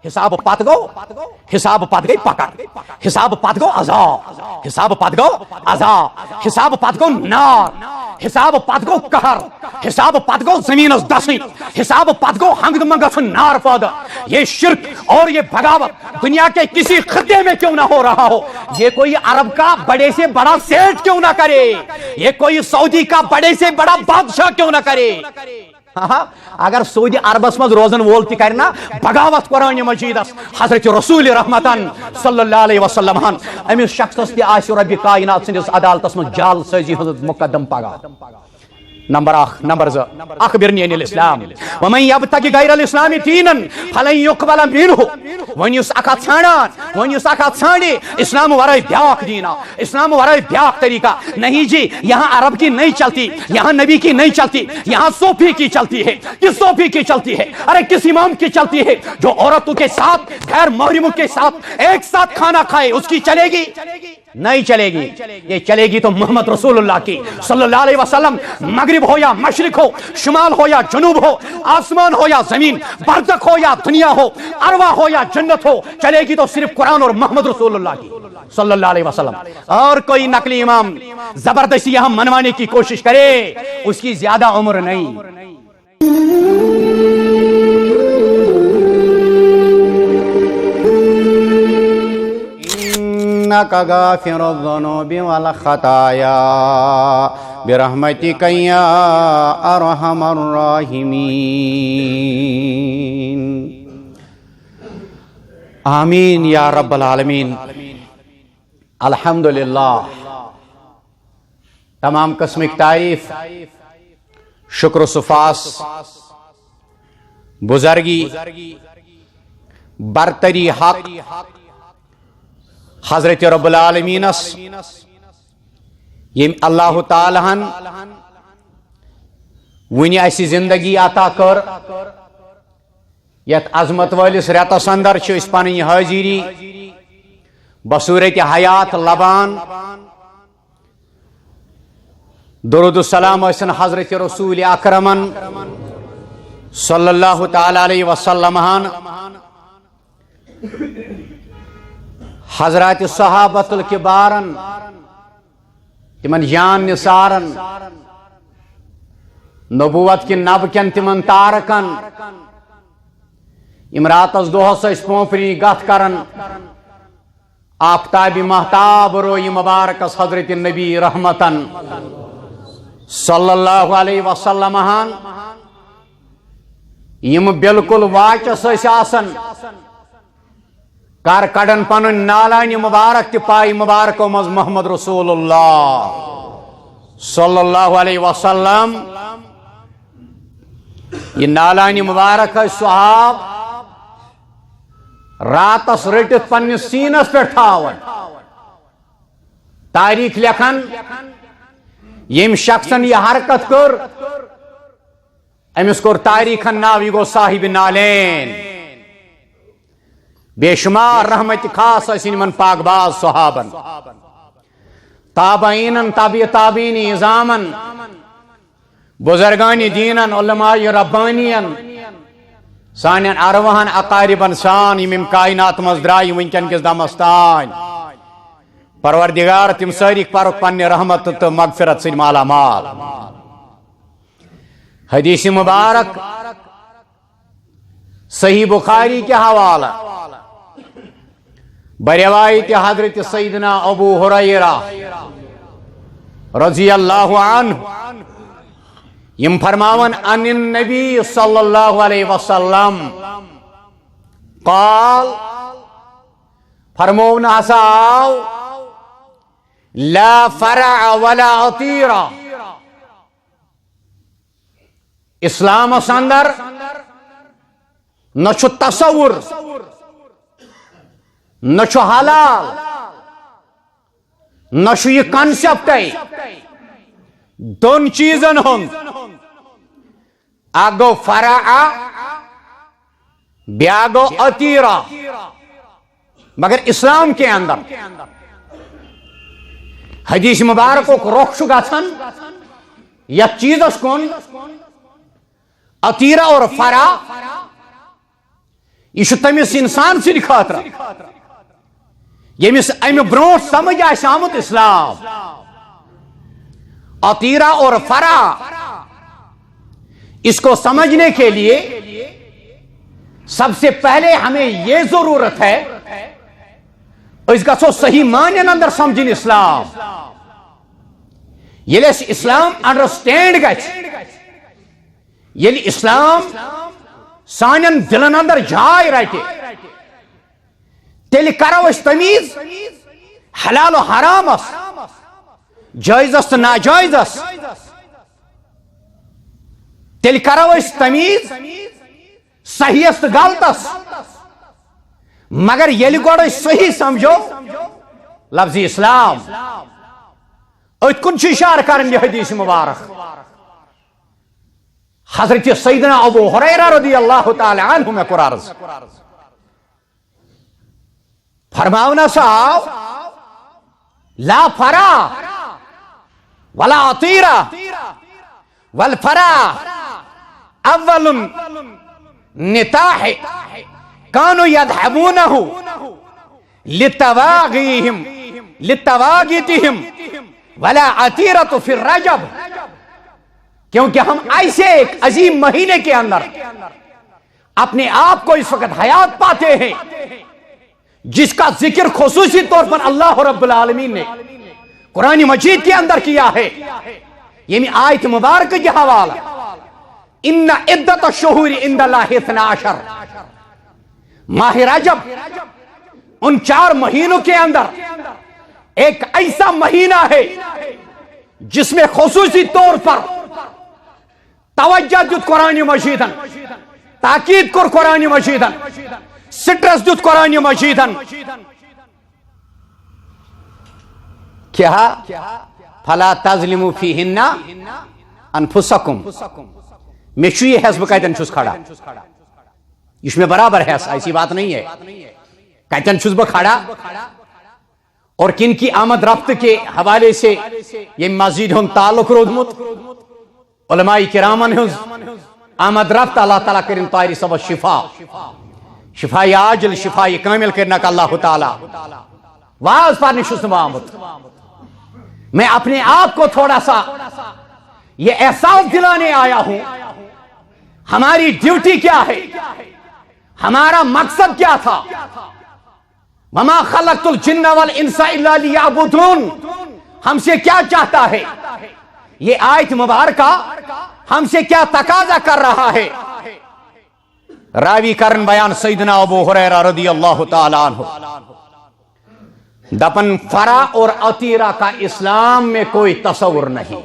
حساب پت گو حساب پت گئی پکڑ حساب پت گو عذاب حساب پت گو عذاب حساب پت گو نار حساب پت گو قہر حساب پت گو زمین دسن حساب پت گو ہنگد منگس نار پودہ یہ شرک اور یہ بغاوت دنیا کے کسی خطے میں کیوں نہ ہو رہا ہو یہ کوئی عرب کا بڑے سے بڑا سیٹ کیوں نہ کرے یہ کوئی سعودی کا بڑے سے بڑا بادشاہ کیوں نہ کرے اگر سعودی عربس مز روزن وول تہ کرنا بغاوت قرآن مجیدس حضرت رسول رحمتن صلی اللہ علیہ وسلم امس شخصس تہ آسہ رب کائنات سندس عدالتس مز جال سازی ہند مقدم پگہ نمبر 1 نمبر 2 اخبرنی عن الاسلام ومن يبتغي غير الاسلام دينا فلن يقبل منه ونیس اکا ژھانڈے اسلام ورائے بیاکھ دینا اسلام ورائے بیاکھ طریقہ نہیں جی یہاں عرب کی نہیں چلتی یہاں نبی کی نہیں چلتی یہاں صوفی کی چلتی ہے کس صوفی کی چلتی ہے ارے کس امام کی چلتی ہے جو عورتوں کے ساتھ غیر محرموں کے ساتھ ایک ساتھ کھانا کھائے اس کی چلے گی نہیں چلے گی یہ چلے گی تو محمد رسول اللہ کی صلی اللہ علیہ وسلم مغرب ہو یا مشرق ہو شمال ہو یا جنوب ہو آسمان ہو یا زمین برزخ ہو یا دنیا ہو ارواح ہو یا جنت ہو چلے گی تو صرف قرآن اور محمد رسول اللہ کی صلی اللہ علیہ وسلم اور کوئی نقلی امام زبردستی یہاں منوانے کی کوشش کرے اس کی زیادہ عمر نہیں إنك غافر الذنوب والخطايا برحمتك يا أرحم الراحمين آمین یا رب العالمین الحمدللہ تمام قسمک تعریف شکر و سفاس بزرگی برتری حق حضرت رب العالمین یم اللہ تعالیٰ ونی اسی زندگی عطا کر یت عظمت والس ریتس اندر اس پنن حاضری بصورت حیات لبان درود السلام ٲسِن حضرت رسول اکرمن صلی اللہ تعالی علیہ وسلم حضرات صحابت الکبارن تمن جان نثارن نبوت کی نب کن تمن تارکن امراتس دہس پوپری گت کرن آفتاب محتاب روی مبارکس حضرت نبی رحمتن صلی اللہ علیہ وسلم یم بالکل واچس آسن کر کڑن پن نالان مبارک تہ پائی مبارکو مز محمد رسول اللہ صلی اللہ علیہ وسلم یہ نالان مبارک صحاب راتس رٹت پنس سینس پہ ٹھاون تاریخ لکھن یم شخصن یہ حرکت کر امس کور تاریخن ناو یہ گو صاحب نالین بے شمار رحمت خاص اسن من پاک باز صحابن تابعین تابع تابعین نظامن بزرگان دینن علماء ربانین سانین ارواحن اقاربن سان یم کائنات مز درائی ونکن کس دمس تان پروردگار تم ساری پرک پنہ رحمت تو مغفرت سے مالا مال حدیث مبارک صحیح بخاری کے حوالہ بروایت حضرت سیدنا ابو ہریرہ رضی اللہ عنہ یم فرماون عن النبی صلی اللہ علیہ وسلم قال فرمون ہسا آو لا فرع ولا عطیرہ اسلام اندر نہ چھو تصور نہ چھو حلال نہ چھو یہ کنسپٹ دون چیزن ہوں اگو فرع بیاگو عطیرہ مگر اسلام کے اندر حدیث مبارکو کو رخ گژھان یا چیزس کن عطیرہ اور فرع یہ تمس انسان سند خاطر یمس امہ برو سمجھ آس آمت اسلام. عطیرہ اور فرا اس کو سمجھنے کے لیے سب سے پہلے ہمیں یہ ضرورت ہے اس کا سو صحیح معنی اندر سمجھن اسلام. یل اسلام انڈرسٹینڈ یل اسلام سانن دلن اندر جائے رٹے تیل کرو اس تمیز حلال و حرام اس جائز است ناجائز است تیل کرو اس تمیز صحیح است غلط است مگر یل گوڑ صحیح سمجھو لفظ اسلام ات کن اشارہ کرن یہ حدیث مبارک حضرت سیدنا ابو ہریرہ رضی اللہ تعالی عنہ میں قرارز فرماونا صاحب لا فرا ولا عطیرہ والفرا اول نتاح كانوا يذهبونه لتواغيتهم ولا عطيرة في الرجب کیونکہ ہم ایسے ایک عظیم مہینے کے اندر اپنے آپ کو اس وقت حیات پاتے ہیں جس کا ذکر خصوصی طور پر اللہ رب العالمین نے قرآن مجید کے اندر کیا ہے. یہ آیت مبارک کے حوالہ ان عدت الشہور عند اللہ 12 ماہ رجب ان 4 مہینوں کے اندر ایک ایسا مہینہ ہے جس میں خصوصی طور پر توجہ دیت قرآن مجیدن تاکید کر قرآن مجیدن سٹرس دیت قرآن مجیدن کیا فلا تظلموا فیہن انفسکم میں چھو یہ حسب قیدن چھس کھڑا اس میں برابر ہے ایسی بات نہیں ہے قیدن چھس کھڑا اور کن کی آمد رفت کے حوالے سے یہ مزید ہم تعلق رودمت علماء کرامن آمد رفت اللہ تعالیٰ کرن طائری سب شفا شفا عاجل شفا کامل کرنا کا اللہ تعالیٰ واز پر نشست آمد. میں اپنے آپ کو تھوڑا سا یہ احساس دلانے آیا ہوں ہماری ڈیوٹی کیا ہے ہمارا مقصد کیا تھا. وما خلقت الجن والانس الا لیعبدون ہم سے کیا چاہتا ہے یہ آیت مبارکہ ہم سے کیا تقاضا کر رہا ہے. راوی کرن بیان سیدنا ابو ہریرہ رضی اللہ تعالی عنہ دپن فرا اور عطیرہ کا اسلام میں کوئی تصور نہیں.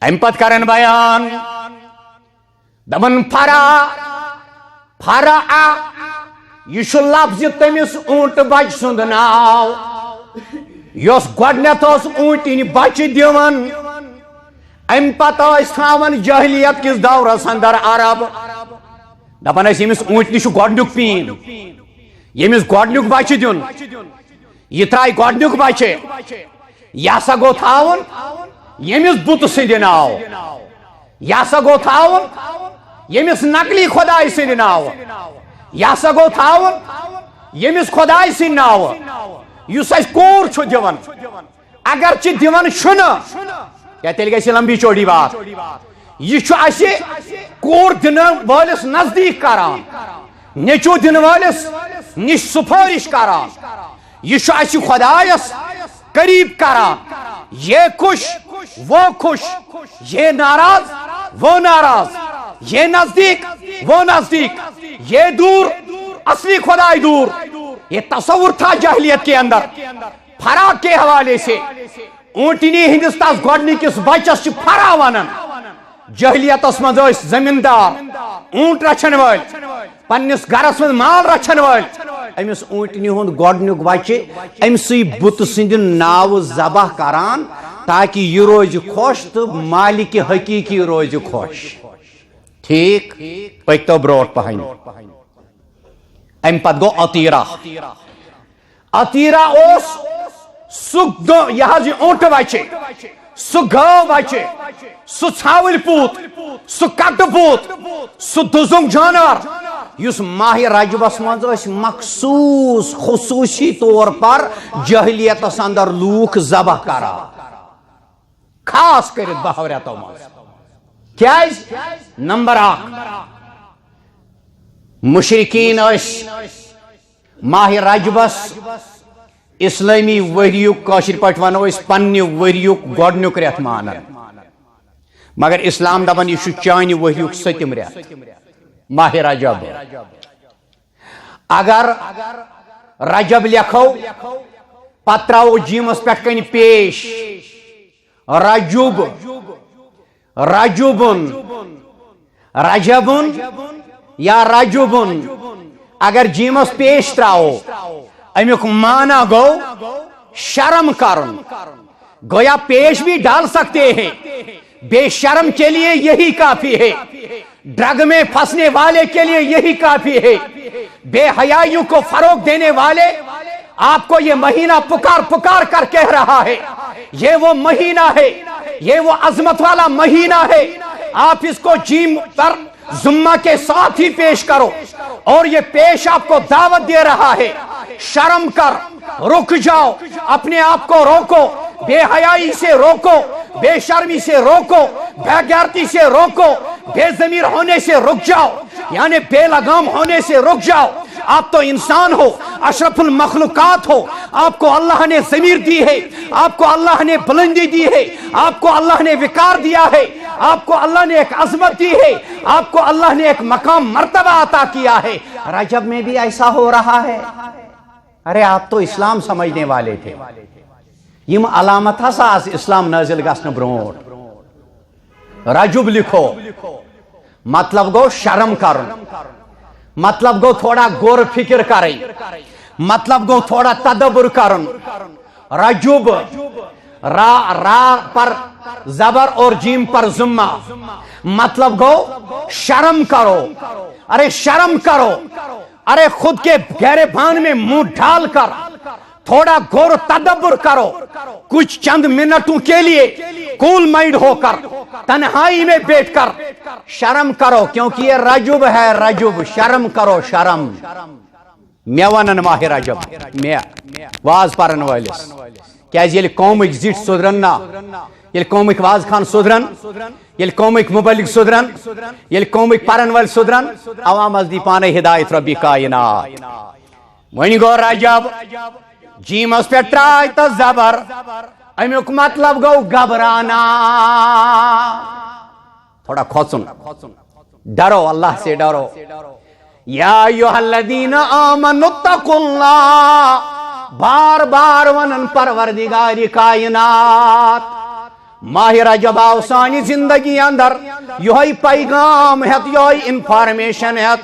امپت کرن بیان دپن فرا یہ لفظ تمس اونٹ بچ سند ناو یس گۄڈنیتھ اونٹن بچ دیون ام پتہ تھاون جاہلیت کس دورس اندر عرب دپان یمس اونٹنس گۄڈنیُک پین یمس گۄڈنیُک بچ دیُن یہ تراے گۄڈنیُک بچہ یہ ہسا گو تھاون یمس بت سند ناو یہ ہسا گو تھاون یمس نقلی خدائی سند ناو یہ ہسا گو تھاون یمس خدائی سند ناو یس اس کور چھو دیون اگرچہ دیون چھن کیا تیل گئی لمبی چوڑی بات یہ چھو اسے کور دن والس نزدیک کران نیچو دن والس نش سفارش کران یہ چھو اسے خدایس قریب کران یہ خوش وہ خوش یہ ناراض وہ ناراض یہ نزدیک وہ نزدیک یہ دور اصلی خدای دور. یہ تصور تھا جاہلیت کے اندر. فرا کے حوالے سے اونٹنی ہندوستان گوڑنی کس بچس فرا ونن جاہلیت مز زمیندار اونٹ رچھن ول پنس گرس مز مال رچھن ول امس اونٹنی ہند گوڑنیک بچہ امسی بت سند ناو ذبح کران تاکہ یہ روز خوش تو مالک حقیقی روز خوش. ٹھیک پک تو بروٹ پہن ام پت گو عطیرہ. عطیرہ اس سہ یہ اونٹ بچے سہ گاو بچے سہ ژھاول پوت سہ کٹ پوت سہ دزنگ جانور یس ماہ رجبس مز مخصوص خصوصی طور پر جہلیتس اندر لوک ذبح کرا خاص کرت بہو رتو مز کیاز نمبر 1 مشرکین ماہ رجبس اسلامی وریک کاشر پٹ ونو پنہ وریک گۄڈنیُک رٮ۪تھ مانان مگر اسلام دپان یہ چانہ وریک 7م رٮ۪تھ ماہ رجب اگر رجب لکھو پتہ ترو جیمس پہ کن پیش رجب رجبن رجبن یا رجبن اگر جیمس پیش تراو امیک معنی گو شرم کرن گویا پیش بھی ڈال سکتے ہیں بے شرم کے لیے یہی کافی ہے ڈرگ میں پھنسنے والے کے لیے یہی کافی ہے بے حیائیوں کو فروغ دینے والے آپ کو یہ مہینہ پکار پکار کر کہہ رہا ہے یہ وہ مہینہ ہے یہ وہ عظمت والا مہینہ ہے آپ اس کو جیم پر ذمہ کے ساتھ ہی پیش کرو اور یہ پیش آپ کو دعوت دے رہا ہے شرم کر رک جاؤ اپنے آپ کو روکو بے حیائی سے روکو بے شرمی سے روکو بے غیرتی سے روکو بے ضمیر ہونے سے رک جاؤ یعنی بے لگام ہونے سے رک جاؤ آپ تو انسان ہو اشرف المخلوقات ہو آپ کو اللہ نے ضمیر دی ہے آپ کو اللہ نے بلندی دی ہے آپ کو اللہ نے وقار دیا ہے آپ کو اللہ نے ایک عظمت دی ہے آپ کو اللہ نے ایک مقام مرتبہ عطا کیا ہے رجب میں بھی ایسا ہو رہا ہے ارے آپ تو اسلام سمجھنے والے تھے یم علامت ہسا اسلام نازل گژھنہ برونٹھ رجب لکھو مطلب گو شرم کرن مطلب گو تھوڑا غور فکر کریں مطلب گو تھوڑا تدبر کرن رجب را پر زبر اور جیم پر ذمہ مطلب گو شرم کرو ارے شرم کرو ارے خود کے گہرے بان میں منہ ڈال کر تھوڑا غور و تدبر کرو کچھ چند منٹوں کے لیے کول مائنڈ ہو کر تنہائی میں بیٹھ کر شرم کرو کیونکہ یہ رجب ہے رجب شرم کرو شرم مے ونن ماہ رجب مے واز پرن والس کیاز یل قومک زٹ سدرن نا یل قومک واز خان سدرن یل قومک مبلغ سدرن یل قومک پرن ول سدرن عوام از دی پانے ہدایت ربی کائنات ون گو رجب جیمس پہ ٹرائی تو زبر امیک مطلب گو گھبرانا تھوڑا کھوچن ڈرو اللہ سے ڈرو یا ایھا الذین آمنوا اتقوا اللہ بار بار ونن پروردگار کائنات ماہ رجب آو سانی زندگی اندر یہی پیغام ہے یہی انفارمیشن ہے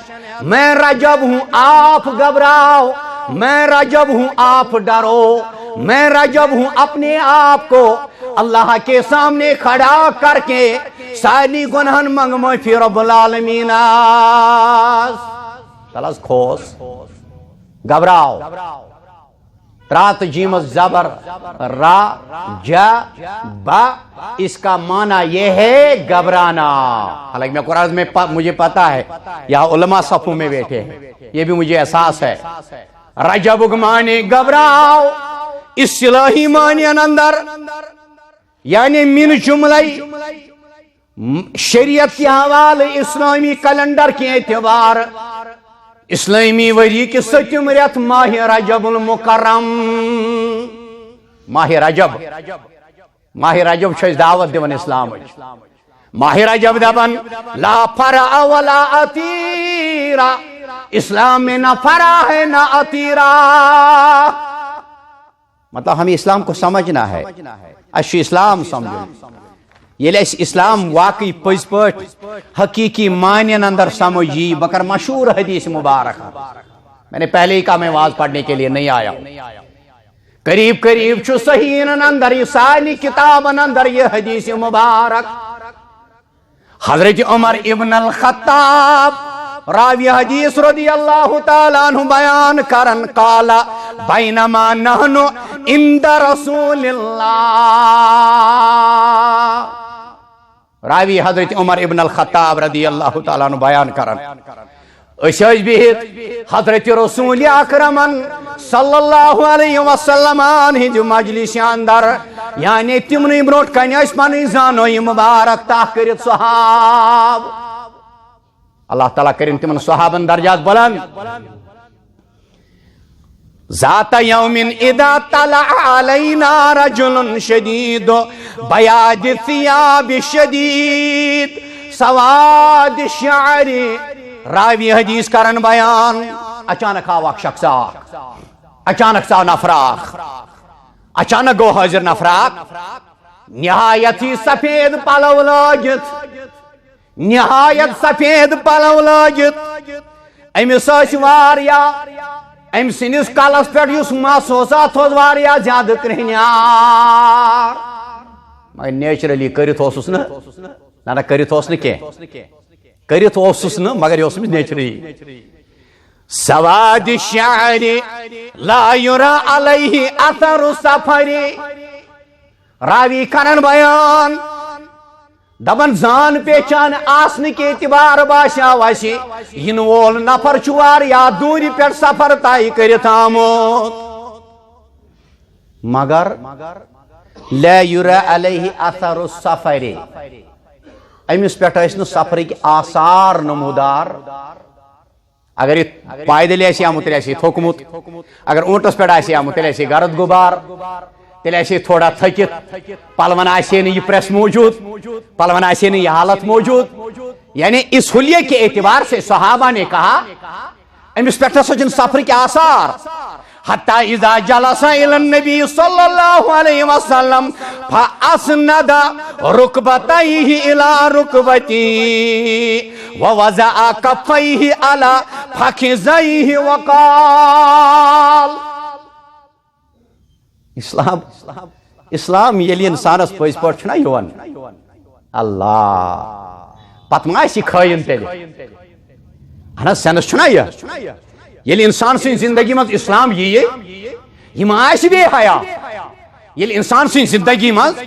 میں رجب ہوں آپ گھبراؤ میں رجب ہوں آپ ڈرو میں رجب ہوں اپنے آپ کو اللہ کے سامنے کھڑا کر کے ساری گناہن منگ معافی رب العالمین تلس کھوس گھبراؤ رات جیم زبر را جا با اس کا معنی یہ ہے گھبرانا حالانکہ میں قرآن میں مجھے پتا ہے یہاں علماء صفوں میں بیٹھے ہیں یہ بھی مجھے احساس ہے رجب معنی گھبراؤ اصطلاحی معنی اندر یعنی من جملہ شریعت کے حوالے اسلامی کیلنڈر کے اعتبار اسلامی وری کے 7م رٮ۪تھ ماہ رجب المکرم ماہ رجب چھس دعوت دیون اسلام ماہ رجب دبن لا فرع ولا عتیرہ اسلام میں نہ فرع ہے نہ عتیرہ مطلب ہمیں اسلام کو سمجھنا ہے اچھی اسلام سمجھو یہ اس اسلام واقعی پز پٹ حقیقی معنی اندر سمجھی بکر مشہور حدیث مبارک میں نے پہلے ہی کہا میں واز پڑھنے کے لیے نہیں آیا ہوں قریب قریب چھو صحیح اندر یہ ساری کتاب اندر یہ حدیث مبارک حضرت عمر ابن الخطاب راوی حدیث رضی اللہ تعالیٰ عنہ بیان کرن قال بینما نحن عند رسول اللہ راوی حضرت عمر ابن الخطاب رضی اللہ تعالیٰ عنہ بیان کرن اشاج بہت حضرت رسول اکرمن صلی اللہ علیہ وسلم ہند مجلس اندر یعنی تمن بروٹ کن پن زانوی مبارک تاہ کرت صحاب اللہ تعالیٰ کرن تمن صحابن درجات بلند ذات یوم اذا طلع علینا رجل شدید بیاض الثیاب شدید سواد الشعر راوی حدیث کرن بیان اچانک آو اک شخص اچانک سا نفراق اچانک گو حاضر نفراق نہایت ہی سفید پلو لاگت نہایت سفید پلو لاگت امس واریا ام سنس کلس پہ مس واریا زیادہ کرہنیار مگر نیچرلی کرت نا کرت کرت مگر یہ نیچرلی سواد الشعر لا يرى عليه اثر السفر راوی کرن بیان دبن زان پہچان آسن کے اعتبار باشا واشی ین وول نفر چوار یا دوری پر سفر طے کرت آمت مگر لا يرى عليه اثر السفر امس پہ سفرک آثار نمودار اگر یہ پائدل آمت تیل تھوکمت اگر اونٹس پہ آمت تیل گرد غبار تیل تھوڑا تھکت پلون یہ پریس موجود پلون یہ حالت موجود یعنی اس حلیے کے اعتبار سے صحابہ نے کہا امس پہ سفر کے آثار حتی اذا جلس الى النبی صلی اللہ علیہ وسلم فاسند رکبتیہ الى رکبتی ووضع کفیہ على فخذیہ وقال اسلام یلی انسانس پز پہ چھنا یوان اللہ پت ما کھائن تیل اہن سینس چھنا یلی انسان سن زندگی مز اسلام یہ آس بے حیا یلی انسان سن زندگی مز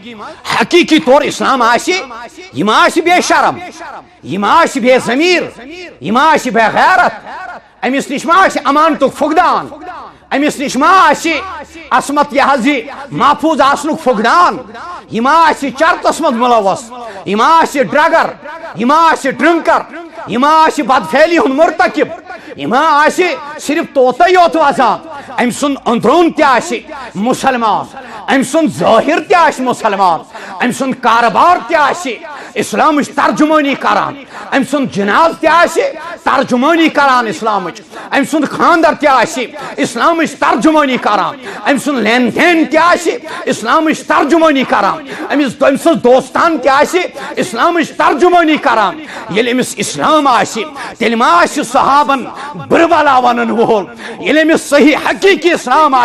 حقیقی طور اسلام یہ آس بے شرم یہ آس بے ضمیر یہ آس بے غیرت امس نش ما امانتک فقدان امس نش ما عصمت یہ محفوظ آسنک فقدان یہ چرتس مز ملوث یہ ڈرگر یہ ڈرنکر یہ بدفعلی ہند مرتکب یہ صرف طوطے یوت وزان ام سن اندرون تہ مسلمان ام سن ظاہر تہ مسلمان ام سن کاربار تہ اسلام ترجمانی کران ام سن جناز تہ ترجمانی کران اسلام ام سن خاندر تہ اسلام ترجمانی کران ام سن لین دین تہ اسلام ترجمانی کران امس سن دوستان تہ اسلام ترجمانی کران یل امس اسلام تیل ما صحابن بربلا ونن وول یل امس صحیح حقیقی اسلام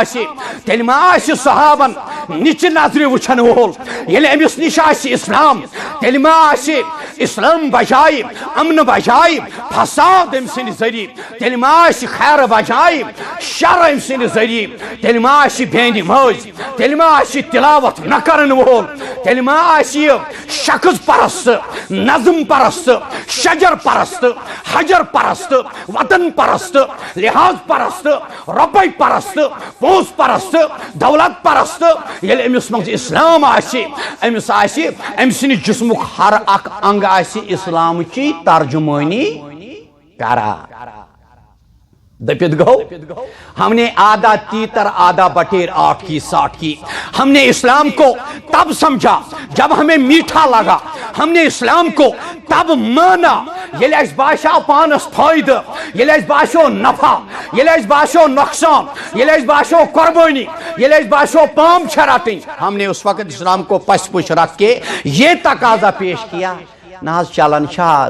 تیل ما صحابن نچ نظر وچھن وول یل امس نش اسلام تیل ما اسلام بجائے امن بجائے فساد ام سن ذریعہ تیل ما خیر بجائے شر ام سن ذریعہ تیل ما بے نماز تیل ما تلاوت نہ کرن وول تیل ما شخص پرست نظم پرست شجر پرست حجر پرست وطن پرست لحاظ پرست ربی پرست پوس پرست دولت پرست یل امس مز اسلام امس ام سن جسمک ہر اک انگ اسلام چی ترجمانی کرا دپت گو ہم نے آدھا تیتر آدھا بٹیر 8 کی 60 کی ہم نے اسلام کو تب سمجھا جب ہمیں میٹھا لگا ہم نے اسلام کو تب مانا یل اس باشا پانس فائدہ یل اس باشو نفع یل اس باشو نقصان یل اس باشو قربانی یل اس باشو پام چھراٹیں ہم نے اس وقت اسلام کو پس پش رکھ کے یہ تقاضا پیش کیا نا چلان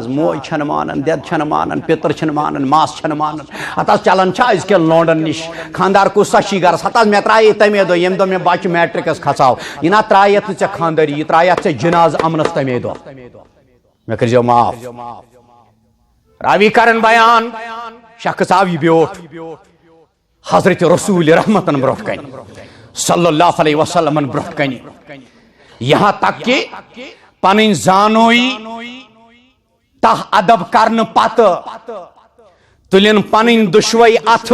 موج چھن مانن دید چھن مانن پتر چھن مانن ماس چھن مانن ہتا چلان کے لونڈن نش خاندار کو سشی گرس ہتا میں ترائی تمے دو یم دو میں بچ میٹرکس کھساو یہ نا ترایت ژے خانداری یہ ترایت ژے جناز امنس تمے دو میں کرزیو معاف راوی کرن بیان شخص آو یہ بیوٹ حضرت رسول رحمتن بروٹ کن صلی اللہ علیہ وسلم بروٹ کن یہاں تک کہ پنن زانوئی تہ ادب کرن پتہ تلن پن دشوئی اتھ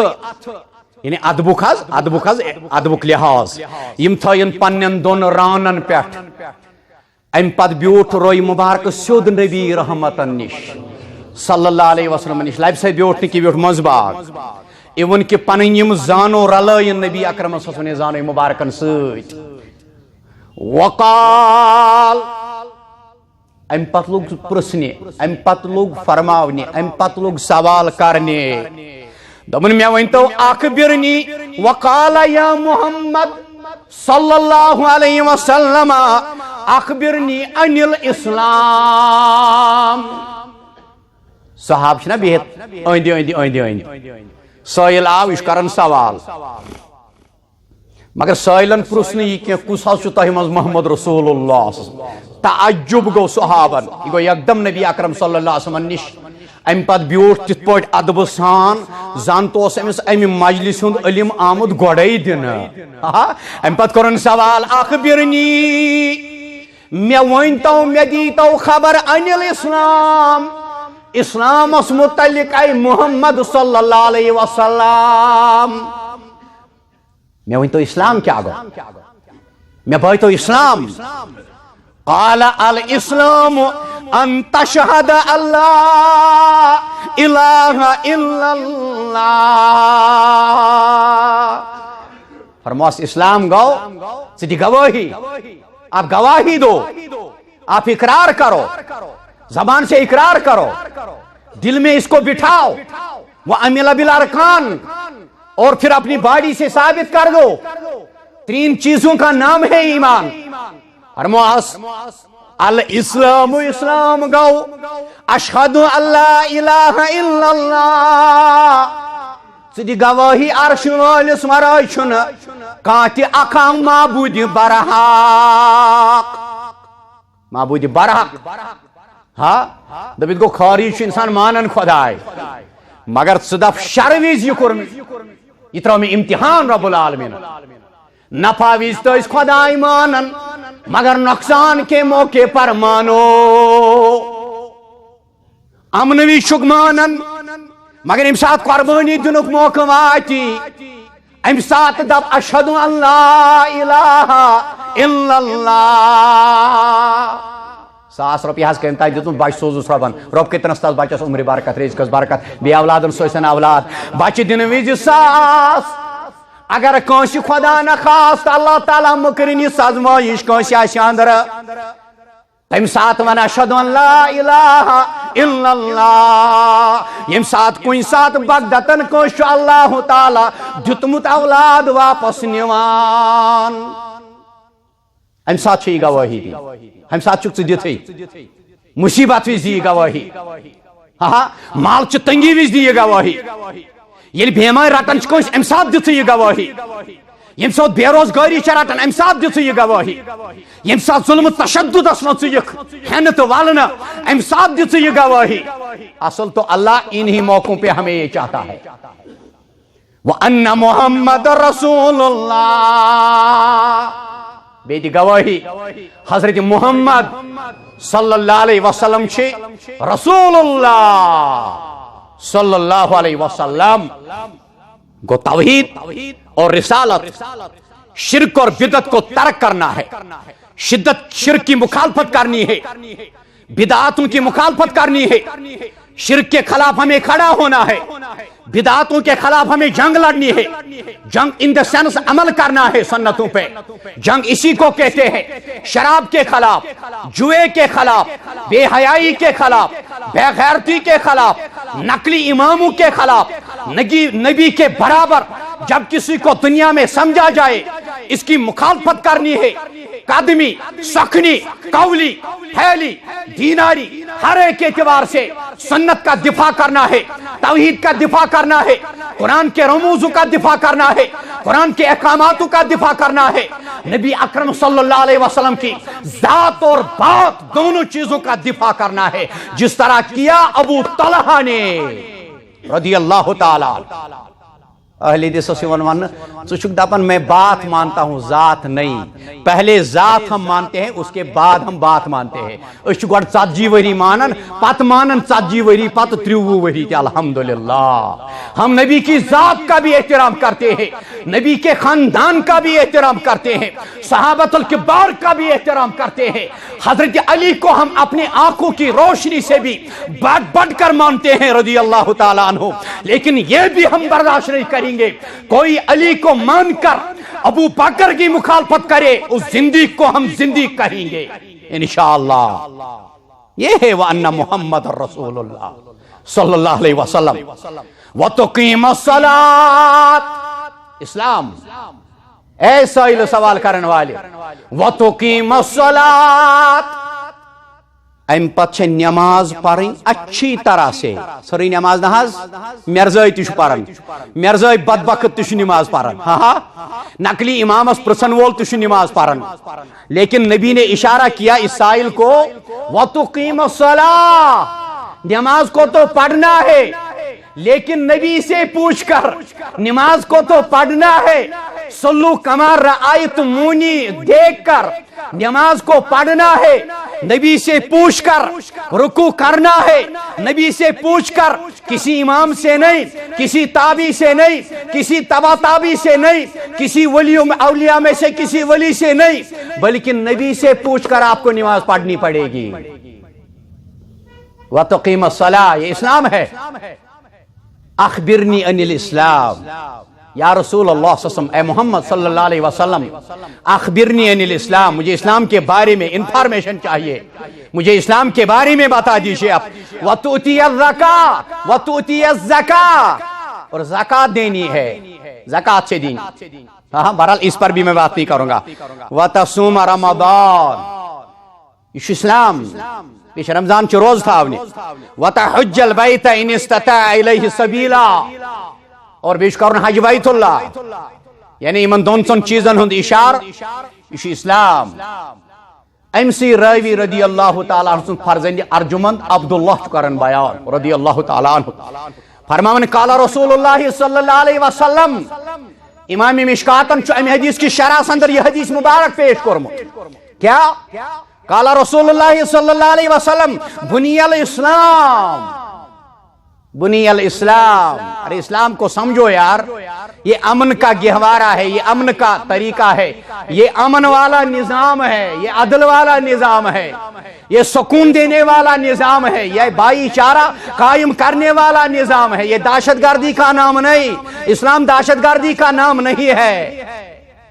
یعنی ادبک لحاظ یم تھین پنن دون رانن پٹھ ام پت بیوٹھ روی مبارک سیود نبی رحمتن نش صلی اللہ علیہ وسلم نش لب سے بیوٹھ نکی بیوٹھ مزباگ ایون کہ پنن یم زانو رلائن نبی اکرم صلی اللہ علیہ وسلم زانو مبارکن سیت وقال ام پت لوگ پرسنے ام پت لوگ فرماونے ام پت لوگ سوال کرنے دمن میں ونتو اخبرنی وقال یا محمد صلی اللہ علیہ وسلم اخبرنی عن الاسلام صحاب چھنا بہت اوندی سائل آو اس کرن سوال مگر سائلن پرسنے یہ کہ کس حس تہ مز محمد رسول اللہ تعجب گو صحابن یہ گو یکدم نبی اکرم صلی اللہ علیہ وسلم نش ام پت بیوٹھ تت پٹ ادب سان زان تو امس ام مجلس ہند علم آمد گوڑے دن ام پت کرن سوال اخبرنی میں ونتو میں دیتو خبر عن الاسلام اسلام اس متعلق اے محمد صلی اللہ علیہ وسلم میں ونتو اسلام کیا گو میں بھائیتو اسلام قال الاسلام ان تشهد اللہ الہ الا اللہ فرماس اسلام گو سیدھی گواہی آپ گواہی دو آپ اقرار کرو زبان سے اقرار کرو دل میں اس کو بٹھاؤ وَعَمِلَ بِالْأَرْكَانِ اور پھر اپنی باڈی سے ثابت کر دو 3 چیزوں کا نام ہے ایمان فرماس الاسلام اسلام گو اشہد اللہ الہ الا اللہ سیدھی گواہی عرش والس ورائے چھن کانتی اکھام معبود برحق ہاں دبیت گو خارج انسان مانن خدای مگر صدف شرویز یہ کرم یہ ترہ میں امتحان رب العالمین نفاویز تو اس خدای مانن مگر نقصان کے موقع پر مانو امنوی شک مانن مگر امسات قربانی دنک موقع واتی امسات دب اشہد اللہ الہ الا اللہ 100 رۄپیہِ حظ کٔرِن تۄہہِ دیُتمُت بچہٕ سوزُس رۄبن رۄب کٔرۍتنس تس بچس عمرِ برکت رزقس برکت بیٚیہِ اولادن سوزن اولاد بچہٕ دِنہٕ وِزِ 100 اگر کٲنٛسہِ خۄدا نخواست اللہ تعالیٰ مہٕ کٔرِنۍ یہِ سزمٲیش کٲنٛسہِ آسہِ اندرٕ تمہِ ساتہٕ ون اشہد ان لا الہ الا اللہ ییٚمہِ ساتہٕ کُنہِ ساتہٕ بغدتن کٲنٛسہِ چھُ اللہ تعالیٰ دیُتمُت اولاد واپس نِوان امہِ ساتہٕ چھِ یہِ گوٲہی دِنۍ امہِ ساتہٕ چھُکھ ژٕ دِتھٕے مُصیبت وِزِ دِ یہِ گوٲہی مالچہِ تنگی وِزِ دِ یہِ گوٲہی ییٚلہِ بیمارِ رٹان چھِ کٲنٛسہِ امہِ ساتہٕ دِژٕے یہِ گوٲہی ییٚمہِ ساتہٕ بے روزگٲری چھِ رٹان امہِ ساتہٕ دِژٕے یہِ گوٲہی ییٚمہِ ساتہٕ ظُلمہٕ تشدُدس منٛز ژٕیِکھ ہٮ۪نہٕ تہٕ ولنہٕ امہِ ساتہٕ دِژٕے یہِ گوٲہی اصل تو اللہ انہی موقعوں پہ ہمیں یہ چاہتا ہے وَأَنَّ مُحَمَّدَ رَسُولُ اللَّهِ بیدی گواہی حضرت محمد صلی اللہ علیہ وسلم چھے رسول اللہ صلی اللہ علیہ وسلم کو توحید اور رسالت شرک اور بدعت کو ترک کرنا ہے شدت شرک کی مخالفت کرنی ہے بدعاتوں کی مخالفت کرنی ہے شرک کے خلاف ہمیں کھڑا ہونا ہے بدعاتوں کے خلاف ہمیں جنگ لڑنی ہے جنگ ان دا سینس عمل کرنا ہے سنتوں پہ جنگ اسی کو کہتے ہیں شراب کے خلاف جوئے کے خلاف بے حیائی کے خلاف بے غیرتی کے خلاف نقلی اماموں کے خلاف نبی کے برابر جب کسی کو دنیا میں سمجھا جائے اس کی مخالفت کرنی ہے قدمی سخنی قولی پھیلی دیناری ہر ایک اعتبار سے سنت کا دفاع کرنا ہے توحید کا دفاع کرنا ہے قرآن کے رموزوں کا دفاع کرنا ہے قرآن کے احکاماتوں کا دفاع کرنا ہے نبی اکرم صلی اللہ علیہ وسلم کی ذات اور بات دونوں چیزوں کا دفاع کرنا ہے جس طرح کیا ابو طلحہ نے رضی اللہ تعالی اہل حدیث سے ون ژٕ دپان میں بات مانتا ہوں ذات نہیں، پہلے ذات ہم مانتے ہیں اس کے بعد ہم بات مانتے ہیں. اس گوڑ 40 وری مانن پت مانن 40 وری پت 30 وری تے الحمدللہ. ہم نبی کی ذات کا بھی احترام کرتے ہیں، نبی کے خاندان کا بھی احترام کرتے ہیں، صحابۃ الکبار کا بھی احترام کرتے ہیں. حضرت علی کو ہم اپنے آنکھوں کی روشنی سے بھی بڑھ کر مانتے ہیں رضی اللہ تعالیٰ عنہ. لیکن یہ بھی ہم برداشت نہیں کریں گے کوئی علی کو مان کر ابو بکر کی مخالفت کرے، اس زندگی کو ہم زندگی کہیں گے انشاءاللہ. یہ ہے وَأَنَّ محمد رسول اللہ صلی اللہ علیہ وسلم. وَتُقِيمَ الصَّلَاةِ اسلام. اے سائل سوال کرنے والے، وَتُقِيمَ الصَّلَاةِ ام پتہ نماز پڑھیں اچھی طرح سے. سری نماز نہاز مرزائی تش پڑھن، مرزائی بدبخت تش نماز پڑھن، ہاں نقلی امامس پرسن وول تش نماز پڑھن. لیکن نبی نے اشارہ کیا اس سائل کو وَتُقِيمَ الصَّلَاةِ نماز کو تو پڑھنا ہے، لیکن نبی سے پوچھ کر نماز کو تو پڑھنا ہے. صلو کما رأیتمونی دیکھ کر نماز کو پڑھنا ہے، نبی سے پوچھ کر رکوع کرنا ہے، نبی سے پوچھ کر، کسی امام سے نہیں، کسی تابعی سے نہیں، کسی تبع تابعی سے نہیں، کسی ولی اولیاء میں سے کسی ولی سے نہیں، بلکہ نبی سے پوچھ کر آپ کو نماز پڑھنی پڑے گی. وَتُقِيمَ الصَّلَاةِ یہ اسلام ہے. اخبرنی عن الاسلام یا رسول اللہ صلی اللہ علیہ وسلم، اے محمد صلی اللہ علیہ وسلم اخبرنی عن الاسلام، مجھے اسلام کے بارے میں انفارمیشن چاہیے، مجھے اسلام کے بارے میں بتا دیجئے آپ. وَتُؤْتِيَ الزَّكَاةَ وَتُؤْتِيَ الزَّكَاةَ اور زکوٰۃ دینی ہے، زکوٰۃ سے دین. ہاں بہرحال اس پر بھی میں بات نہیں کروں گا. وَتَصُومَ رَمَضَانَ یہ اسلام، پیش رمضان چھ روز تھاونی. وَتَحُجَّ الْبَيْتَ إِنِ اسْتَطَاعَ إِلَيْهِ سَبِيلًا اور بیش کرن حج بیت اللہ. یعنی امن دون سن چیزن ہند اشار یہ اسلام. ام سی راوی رضی اللہ تعالیٰ عنہ فرزند ارجمند عبداللہ کرن بیان رضی اللہ تعالیٰ عنہ فرماون قال رسول اللہ صلی اللہ علیہ وسلم. امام مشکاتن چھ ام حدیث کی شرح اندر یہ حدیث مبارک پیش کرمت. کیا قال رسول اللہ صلی اللہ علیہ وسلم بنی الاسلام، بنی الاسلام. ارے اسلام کو سمجھو یار، یہ امن کا گہوارہ ہے، یہ امن کا طریقہ ہے، یہ امن والا نظام ہے، یہ عدل والا نظام ہے، یہ سکون دینے والا نظام ہے، یہ بھائی چارہ قائم کرنے والا نظام ہے. یہ دہشت گردی کا نام نہیں، اسلام دہشت گردی کا نام نہیں ہے.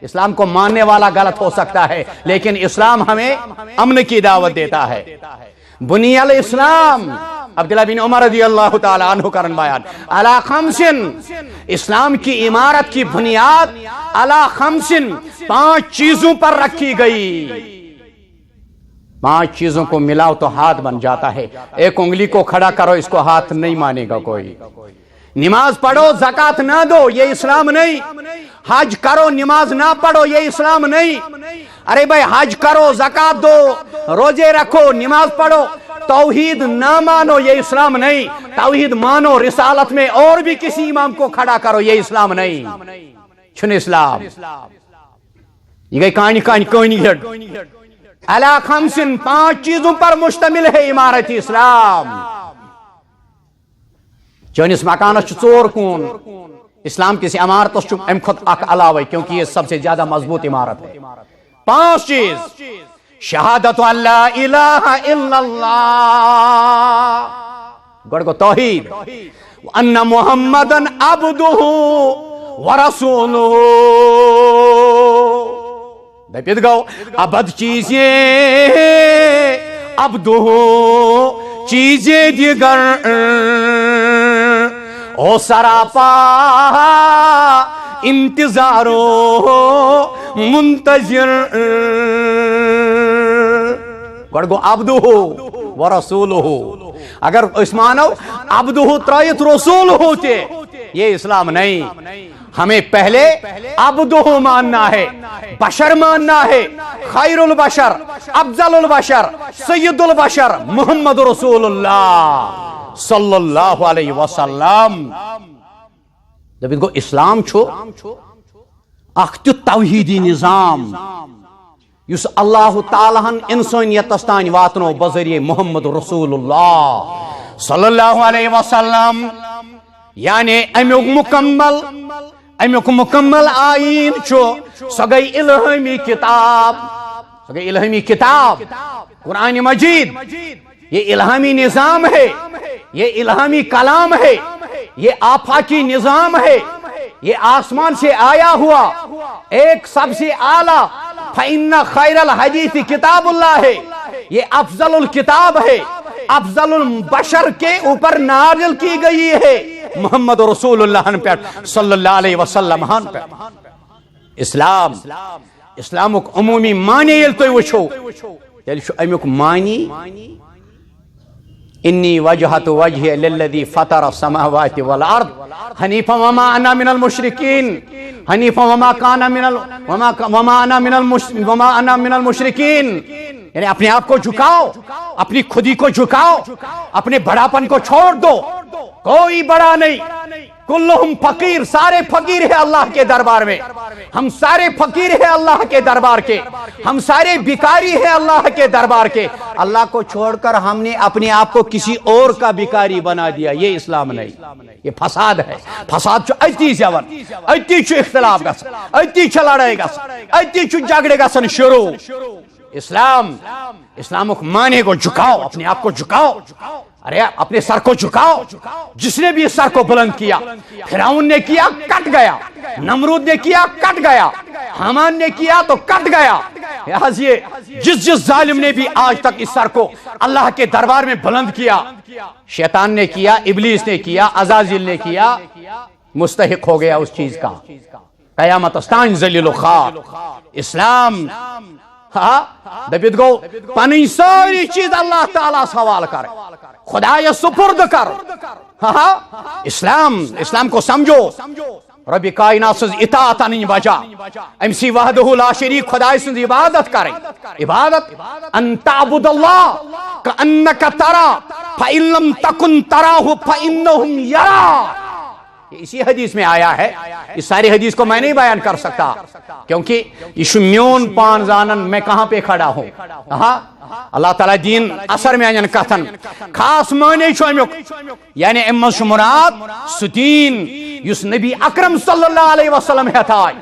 اسلام کو ماننے والا غلط ہو سکتا ہے، لیکن اسلام ہمیں امن کی دعوت دیتا ہے. بنی الاسلام عبداللہ بن عمر رضی اللہ تعالیٰ عنہ کرن بیان علی خمسن، اسلام کی عمارت کی بنیاد علی خمسن 5 چیزوں پر رکھی گئی. 5 چیزوں کو ملاؤ تو ہاتھ بن جاتا ہے. ایک انگلی کو کھڑا کرو اس کو ہاتھ نہیں مانے گا کوئی. نماز پڑھو زکوٰۃ نہ دو یہ اسلام نہیں. حج کرو نماز نہ پڑھو یہ اسلام نہیں. ارے بھائی حج کرو زکوٰۃ دو روزے رکھو نماز پڑھو، توحید نہ مانو یہ اسلام نہیں. توحید مانو، رسالت میں اور بھی کسی امام کو کھڑا کرو یہ اسلام نہیں. چھن اسلام یہ گئی کہانی کہانی گھڑ. علی خمسن 5 چیزوں پر مشتمل ہے عمارت اسلام. چونس مکانس 4 کون، اسلام کسی عمارتس ام خود اک علاوہ کیونکہ یہ سب سے زیادہ مضبوط عمارت ہے. 5 چیز: شہادت اللہ الہ الا اللہ، گوڑ کو توحید، وان محمدن عبدہ ورسولہ. دپیت گو عبد چیزیں عبدہ چیزیں دیگر او سراپا انتظارو منتظر. گوڑ گو عبدہ ورسولہ. اگر اس مانو عبدہ ترائیت رسول ہوتے یہ اسلام نہیں. ہمیں پہلے عبدہ ماننا ہے، بشر ماننا ہے، خیر البشر، افضل البشر، سید البشر محمد رسول اللہ صلی اللہ علیہ وسلم. دپت گو اسلام چھو اخ تیُتھ توحیدی نظام یس اللہ تعالیٰ ہن انسانیتس تان واتنو بذریعہ محمد رسول اللہ صلی اللہ علیہ وسلم. یعنی امیک مکمل آئین چھو سو گئی الہامی کتاب قرآن مجید. یہ الہامی نظام ہے, یہ الہامی کلام ہے, یہ آفاقی نظام ہے, یہ آسمان سے آیا ہوا ایک سب سے اعلیٰ فَإِنَّ خَيْرَ الْحَدِيثِ کتاب اللہ ہے. یہ افضل الکتاب ہے, افضل البشر کے اوپر نازل کی گئی ہے محمد رسول اللہ پر صلی اللہ علیہ وسلم پر. اسلامک عمومی معنی یل تُہۍ وٕچھو تیٚلہِ چھُ امیُک معنی انی وجہت وجہی للذی فطر السماوات والارض حنیفا وما انا من المشرکین حنیفا وما انا من المشرکین. یعنی اپنے آپ کو جھکاؤ, اپنی خودی کو جھکاؤ, اپنے بڑاپن کو چھوڑ دو, کوئی بڑا نہیں. کلہم فقیر, سارے فقیر ہیں اللہ کے دربار میں, ہم سارے فقیر ہیں اللہ کے دربار کے, ہم سارے بیکاری ہیں اللہ کے دربار کے. اللہ کو چھوڑ کر ہم نے اپنے آپ کو کسی اور کا بیکاری بنا دیا. یہ اسلام نہیں, یہ فساد ہے. فساد چھو اتی زیون, اتی چھو اختلاف گژھان, اتی چھو لڑائی گژھان, اتی چھو جھگڑے گژھان شروع. اسلامک معنی کو جھکاؤ, اپنے آپ کو جھکاؤ, ارے اپنے سر کو جھکاؤ. جس نے بھی سر کو بلند کیا, فرعون نے کیا کٹ گیا, نمرود نے کیا کٹ گیا, حامان نے کیا تو کٹ گیا. جس ظالم نے بھی آج تک اس سر کو اللہ کے دربار میں بلند کیا, شیطان نے کیا, ابلیس نے کیا, عزازیل نے کیا, مستحق ہو گیا اس چیز کا, قیامت استان ذلیل و خوار. اسلام دپت گو پنی ساری چیز اللہ تعالیٰ سوال کر, خدا یا سپرد کر. اسلام کو سمجھو, رب کائنات سز اطاعت انن بجا, امسی وحدہ لا شریک خدا سز عبادت کریں. عبادت ان تعبد اللہ کانک ترا فإن لم تکن تراہ فإنہ یراک. اسی حدیث میں آیا ہے. اس ساری حدیث کو میں نہیں بیان کر سکتا کیونکہ یہ میون پان زانن میں کہاں پہ کھڑا ہوں. اللہ تعالیٰ دین اثر میں آئین کتن خاص معنی چھو امیک, یعنی امز مراد سو دین یس نبی اکرم صلی اللہ علیہ وسلم ہتھائی,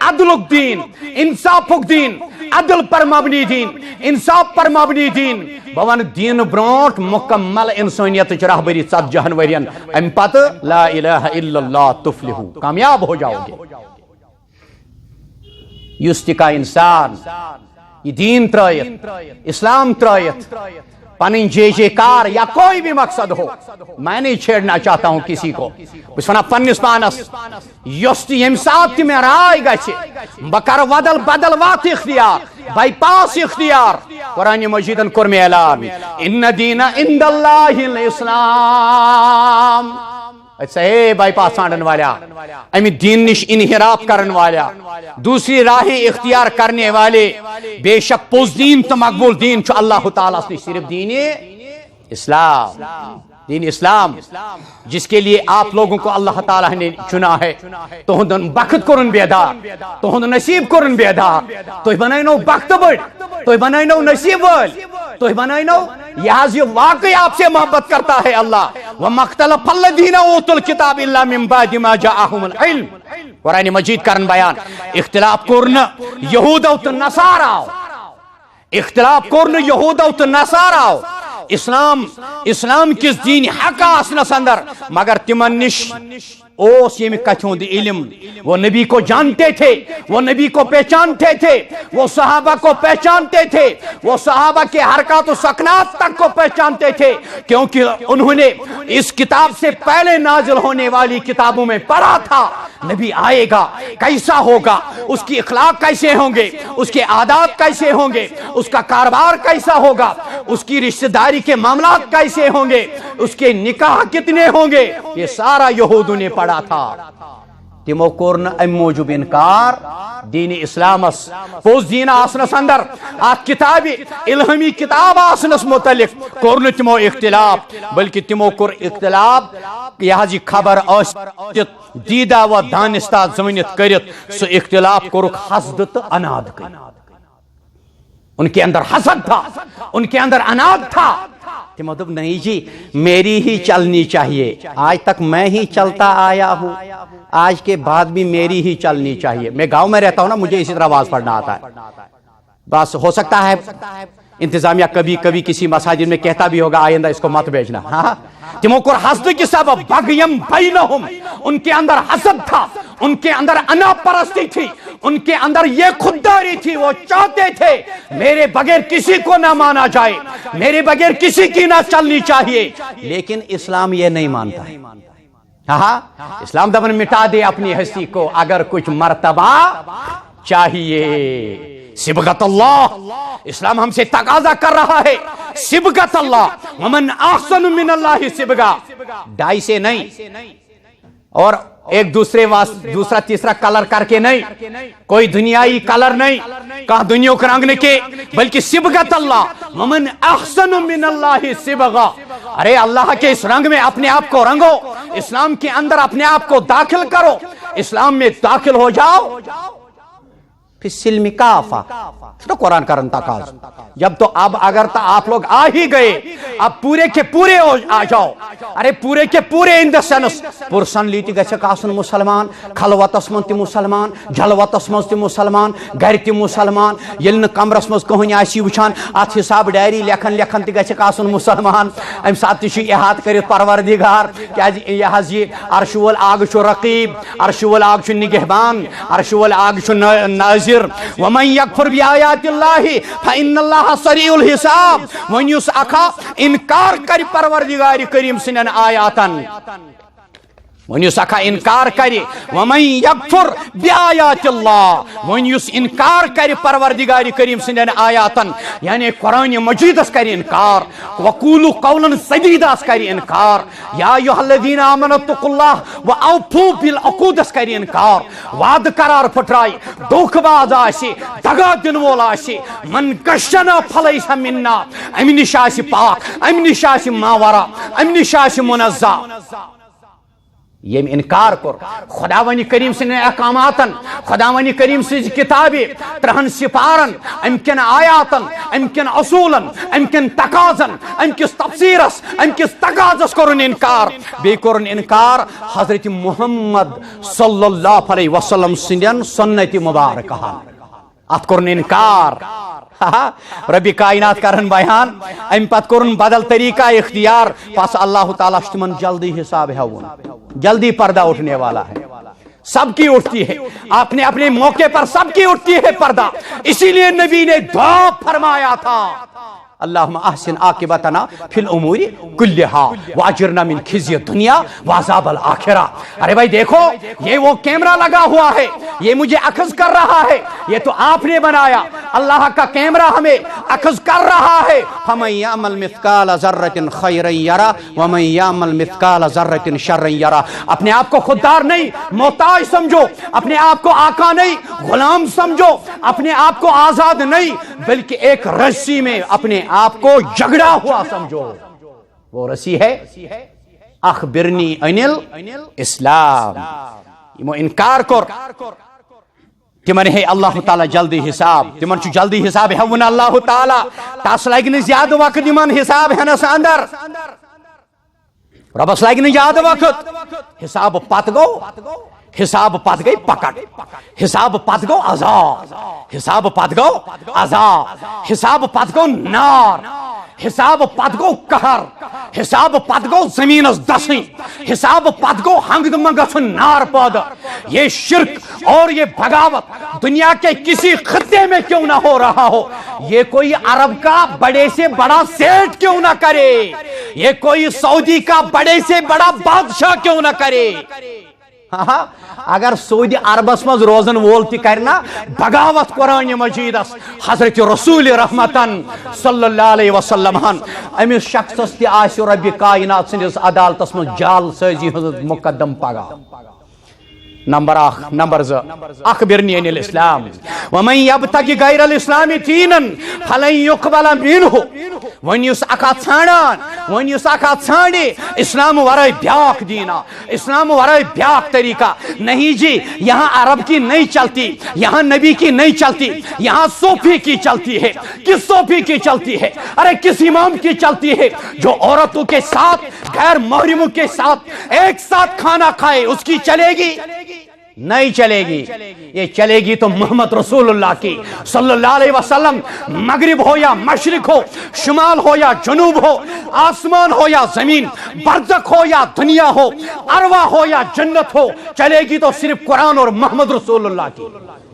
عدلک دین, انصافک دین, عدل پر مبنی دین, انصاف پر مبنی دین. بوان دین برونٹ مکمل انسانیت رہبری 40 ورین, ام پت لا الہ الا اللہ تفلحو, کامیاب ہو جاؤ گے. یستکا انسان یہ دین ترائیت, اسلام ترائیت, پنن جے کار یا کوئی بھی مقصد ہو, میں نہیں چھیڑنا چاہتا ہوں کسی کو. بس ونان پنس پانس یس یم سات میں رائے گچھ بکر بدل وات اختیار, بائی پاس اختیار. قرآن مجیدن کور میں اعلان ان دین عند اللہ الاسلام. اچھا اے بائی پاس ژھانڈن والا, امی دین نش انحراف کرن والا, دوسری راہیں اختیار کرنے والے, بے شک پوز دین تو مقبول دین چھو اللہ تعالیٰ سے صرف دین اسلام. دین اسلام جس کے لیے آپ لوگوں کو اللہ تعالیٰ نے چنا ہے. تو ہندن بخت کرن بیدار, تو ہند نصیب کرن بیدار, تو بنائنو بخت بڑ, تو بنائنو نصیب ول, تو بنائنو یہ واقعی آپ سے محبت کرتا ہے اللہ. وَمَا اخْتَلَفَ الَّذِينَ أُوتُوا الْكِتَابَ إِلَّا مِن بَعْدِ مَا جَاءَهُمُ الْعِلْمُ. قرآن مجید کرن بیان اختلاف کرن یہود و نصارا, اختلاف کرن یہود و نصارا. اسلام کس دین حق آسنس اندر مگر تمن نش اوس یمی کتھوں دی علم. وہ نبی کو جانتے تھے, وہ نبی کو پہچانتے تھے, وہ صحابہ کو پہچانتے تھے, وہ صحابہ کے حرکات و سکنات تک کو پہچانتے تھے, کیونکہ انہوں نے اس کتاب سے پہلے نازل ہونے والی کتابوں میں پڑھا تھا نبی آئے گا کیسا ہوگا, اس کی اخلاق کیسے ہوں گے, اس کے عادات کیسے ہوں گے, اس کا کاروبار کیسا ہوگا, اس کی رشتہ داری کے معاملات کیسے ہوں گے, اس کے نکاح کتنے ہوں گے, یہ سارا یہودوں نے پڑھا تھا. تمو کور ام موجوب انکار دین اسلامس پوز دین آسنس اندر ات کتاب الہمی کتاب آسنس متعلق کور تمو اختلاف بلکہ تمو کور اختلاف یہ خبر دیدہ و دانستہ زمینت کرت سو اختلاف کورک حسد تو اناد کر ان کے اندر حسد تھا ان کے اندر اناد تھا تمو دب نہیں جی میری ہی چلنی چاہیے آج تک میں ہی چلتا آیا ہوں آج کے بعد بھی میری ہی چلنی چاہیے میں گاؤں میں رہتا ہوں نا مجھے اسی طرح آواز پڑھنا آتا ہے بس ہو سکتا ہے انتظامیہ کبھی کبھی کسی مساجد میں کہتا بھی ہوگا آئندہ اس کو مت بھیجنا ہاں تمو کو حسد کی سبب بغیم بینہم ان کے اندر حسد تھا ان کے اندر انا پرستی تھی ان کے اندر یہ خودداری تھی وہ چاہتے تھے میرے بغیر کسی کو نہ مانا جائے میرے بغیر کسی کی نہ چلنی چاہیے لیکن اسلام یہ نہیں مانتا ہے ہاں اسلام دبن مٹا دے اپنی ہستی کو اگر کچھ مرتبہ چاہیے صبغت اللہ اسلام ہم سے تقاضا کر رہا ہے صبغت اللہ ومن احسن من اللہ صبغہ ڈائی سے نہیں اور ایک دوسرا تیسرا کلر کر کے نہیں کوئی دنیائی کلر نہیں کہاں دنیا کو رنگنے کے بلکہ صبغت اللہ ومن احسن من اللہ صبغہ ارے اللہ کے اس رنگ میں اپنے آپ کو رنگو اسلام کے اندر اپنے آپ کو داخل کرو اسلام میں داخل ہو جاؤ پھر سلم کافہ تو قرآن کرن تقاض جب تو اب اگر تو آپ لوگ آ ہی گئے اب پورے کے پورے آ جاؤ ارے پورے کے پورے ان دا سینس پرسن لیتی گچھے کاسن مسلمان خلوتس من تی مسلمان جلوتس من تی مسلمان گھر تی مسلمان یلن کمرس من کہنی آسی وچھان ات حساب ڈائری لکھن تی گچھے کاسن مسلمان ام سات تشی احاط کرت پروردگار کیا یہ حضی عرشول آگ شو رقیب عرشول آگ شو نگہبان عرشول آگ شو ناظر ومن یکفر بیآیات اللہ فإن اللہ سریع الحساب ونیس اکھا انکار کری پروردگار کریم سنن آیاتن ونیس اکھا انکار کری ومن یکفر بیآیات اللہ ونیس انکار کری پروردگار کریم سنن آیاتن یعنی قرآن مجید اس کری انکار وقولو قولا سدیدا اس کری انکار یا ایھا الذین آمنوا اتقوا اللہ واوفوا بالعقود اس کری انکار وعد قرار پھٹرائی دھوکہ باز آسی دگا دن وول آسی من غشنا فلیس منا امہ نش آسی پاک امہ نش آسی ماورا امہ نش آسی منزہ یہ انکار کر خداوند کریم سن احکاماتن خداوند کریم سن کتابی ترہن سپارن امکن آیاتن امکن اصولن امکن تقاضن امکس تفسیرس امکس تقاضس کرن انکار بی کرن انکار حضرت محمد صلی اللہ علیہ وسلم سن سنت مبارکہ ات کرن انکار ربی کائنات کرن بیان ام پت کرن بدل طریقہ اختیار پس اللہ تعالیٰ تمن جلدی حساب ہون جلدی پردہ اٹھنے والا ہے سب کی اٹھتی ہے آپ نے اپنے موقع پر سب کی اٹھتی ہے پردہ اسی لیے نبی نے دعا فرمایا تھا اللہم احسن عاقبتنا فی الامور کلہا واجرنا من خزی الدنیا وعذاب الآخرہ ارے بھائی دیکھو یہ وہ کیمرہ لگا ہوا ہے یہ مجھے اخذ کر رہا ہے یہ تو آپ نے بنایا اللہ کا کیمرہ ہمیں اخذ کر رہا ہے فمن یعمل مثقال ذرۃ خیرا یرہ ومن یعمل مثقال ذرۃ شرا یرہ اپنے آپ کو خوددار نہیں محتاج سمجھو اپنے آپ کو آقا نہیں غلام سمجھو اپنے آپ کو آزاد نہیں بلکہ ایک رسی میں اپنے آپ کو جگڑا ہوا سمجھو وہ رسی ہے اخبرنی انل اسلام یہ انکار کر تمن ہے اللہ تعالیٰ جلدی حساب تمن چھ جلدی حساب ہے اللہ تعالیٰ تاس لگن زیادہ وقت تمن حساب ہنس اندر ربس لگن زیادہ وقت حساب پت گو حساب پت گئی پکٹ حساب پت گو عذاب حساب پت گو عذاب حساب پت گو نار حساب پت گو قہر حساب پت گو زمین دسیں حساب پت گو ہنگ منگس نار پود یہ شرک اور یہ بغاوت دنیا کے کسی خطے میں کیوں نہ ہو رہا ہو یہ کوئی عرب کا بڑے سے بڑا سیٹ کیوں نہ کرے یہ کوئی سعودی کا بڑے سے بڑا بادشاہ کیوں نہ کرے اگر سعودی عربس مز روزن وول تہ کرنا بغاوت قرآن مجیدس حضرت رسول رحمتن صلی اللہ علیہ وسلم امس شخصس تہ آس رب کائنات سندس عدالتس مز جال سازی ہز مقدم پگہ نمبر 1 نمبر 2 اخبرنی عن الاسلام ومن یبتغی غیر الاسلام دینا فلن یقبل منہ ون یس اکا ژھانڈان ون یس اکا ژھانڈے اسلام ورائے بیاکھ دینا اسلام ورائے بیاکھ طریقہ نہیں جی یہاں عرب کی نہیں چلتی یہاں نبی کی نہیں چلتی یہاں صوفی کی چلتی ہے کس صوفی کی چلتی ہے ارے کس امام کی چلتی ہے جو عورتوں کے ساتھ غیر محرموں کے ساتھ ایک ساتھ کھانا کھائے اس کی چلے گی نہیں چلے گی یہ چلے گی تو محمد رسول اللہ کی صلی اللہ علیہ وسلم مغرب ہو یا مشرق ہو شمال ہو یا جنوب ہو آسمان ہو یا زمین برزخ ہو یا دنیا ہو ارواح ہو یا جنت ہو چلے گی تو صرف قرآن اور محمد رسول اللہ کی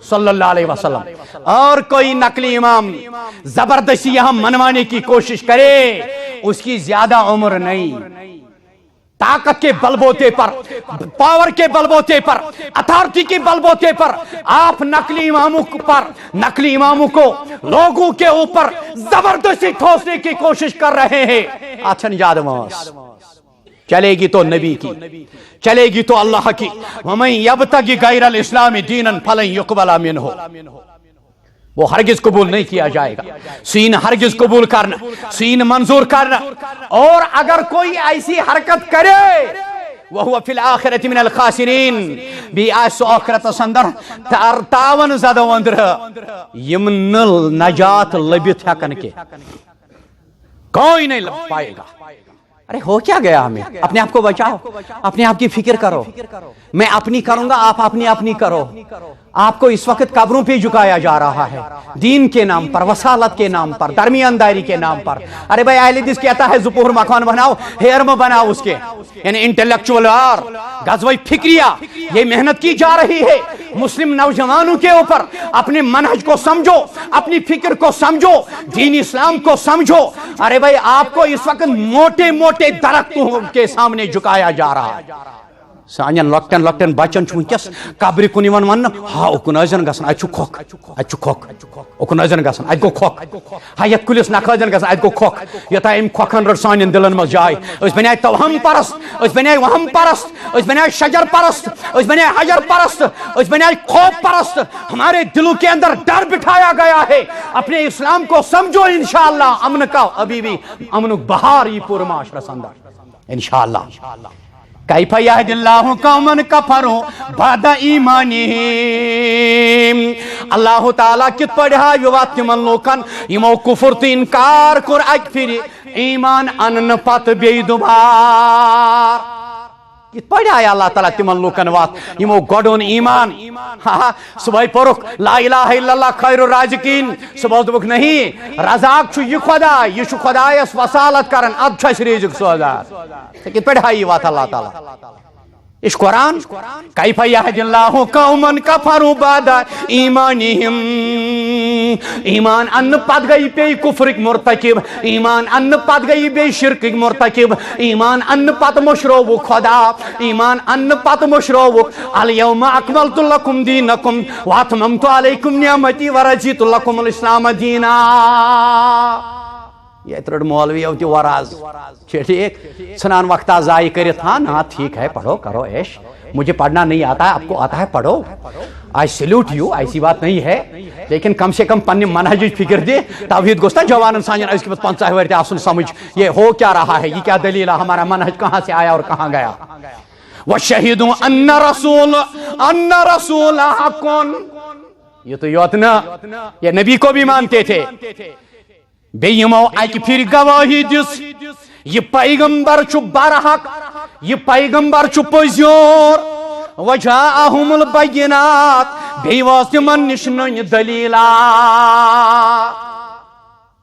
صلی اللہ علیہ وسلم اور کوئی نقلی امام زبردستی یہاں منوانے کی کوشش کرے اس کی زیادہ عمر نہیں طاقت کے بلبوتے پر پاور کے بلبوتے پر اتھارٹی کے بلبوتے پر آپ نقلی اماموں کو لوگوں کے اوپر زبردستی ٹھوسنے کی کوشش کر رہے ہیں اچھن یادماس چلے گی تو نبی کی چلے گی تو اللہ کی ومن یبتغی غیر الاسلام دینا فلن یقبل منہ وہ ہرگز قبول نہیں کیا جائے گا سین ہرگز قبول کرنا سین منظور کرنا اور اگر کوئی ایسی حرکت کرے وَهُوَ فِي الْآخِرَةِ مِنَ الْخَاسِرِينَ بھی آسو آخرت سندر تاون زدہ وندر یمن نجات لبت ہکن کے کوئی نہیں لب پائے گا ارے ہو کیا گیا ہمیں اپنے آپ کو بچاؤ اپنے آپ کی فکر کرو میں اپنی کروں گا آپ اپنی کرو آپ کو اس وقت قبروں پہ جھکایا جا رہا ہے دین کے نام پر وصالت کے نام پر درمیان داری کے نام پر ارے بھائی اہل حدیث کہتا ہے زپور مکان بناؤ ہیرم بناؤ اس کے یعنی انٹلیکچوئل اور غزوہ فکریہ یہ محنت کی جا رہی ہے مسلم نوجوانوں کے اوپر اپنے منہج کو سمجھو اپنی فکر کو سمجھو دین اسلام کو سمجھو ارے بھائی آپ کو اس وقت موٹے موٹے درختوں کے سامنے جھکایا جا رہا ہے سانین لکٹن بچن ونکس قبر کن ون ہا اکن ازن گھن اتھ کھوکھ اکن ازن گھن ات گو کھوکھ ہا یت کلس نکھ ازن گھن ات گو کھوکھ یوتھا ام کھوکھن رٹ سانین دلن مز جائے اس بنے توہم پرست اس بنے وہم پرست اس بنے شجر پرست اس بنے حجر پرست اس بنے خوف پرست ہمارے دلوں کے اندر ڈر بٹھایا گیا ہے اپنے اسلام کو سمجھو انشاءاللہ امن کا ابھی بھی امن بہار یہ پور معاشرہ سندر انشاءاللہ کیف یہد اللہ قوما کفروا بعد ایمانہم اللہ تعالیٰ کت پڑھا یوات تمن لوکن یمو کفر تو انکار کر اک پھر ایمان انن پت بی دوبار کت پڑھا اللہ تعالیٰ تمن لوکن وات یمو گڈون ایمان صبح پرک لا الہ الا اللہ خیر الرازقین صبح دبک نہیں رزاق چھو یہ خدا یہ چھو خدایس وصالت کرن اب چھس رزق سوزار کت پڑھا یہ وات اللہ تعالیٰ اس قرآن کیف یہد اللہ قوما کفروا بعد ایمانہم ایمان ان پت گئی بے کفرک مرتکب ایمان ان پت گئی بے شرکک مرتکب ایمان ان پت مشروع خدا ایمان ان پت مشروع الیوم اکملت لکم دینکم واتممت علیکم نعمتی ورضیت لکم الاسلام دینا یہ اترڈ مولوی ہوتی وراز ٹھیک سنان وقتہ ضائع کرت ہاں نا ٹھیک ہے پڑھو کرو عیش مجھے پڑھنا نہیں آتا ہے آپ کو آتا ہے پڑھو آئی سیلوٹ یو ایسی بات نہیں ہے لیکن کم سے کم پنی منہج فکر دے توحید گوشتا جوانن سانجن اس کے بعد 50 ورتے آسن سمجھ یہ ہو کیا رہا ہے یہ کیا دلیل ہے ہمارا منہج کہاں سے آیا اور کہاں گیا وَشَهِدُوا أَنَّ رَسُولَ حَقٌ یہ تو یوتنا یہ نبی کو بھی مانتے تھے بیمو ایک پھر گواہی دس یہ پیغمبر چو برحق یہ پیغمبر چو پزیور وجاءہم البینات بیواز من نشنن دلیلا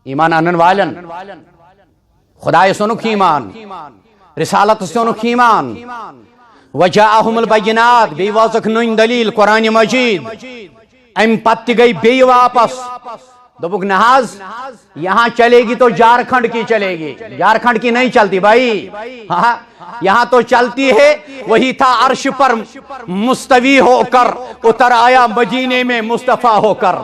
ایمان آنن والن خدای سنک ایمان رسالت سنک ایمان وجاءہم البینات بیواز نن دلیل قرآن مجید ام پتی گئی بی واپس دوبک نہاز یہاں چلے گی تو جھارکھنڈ کی چلے گی، جھارکھنڈ کی نہیں چلتی بھائی، ہاں یہاں تو چلتی ہے۔ وہی تھا عرش پر مستوی ہو کر، اتر آیا مدینے میں مصطفیٰ ہو کر۔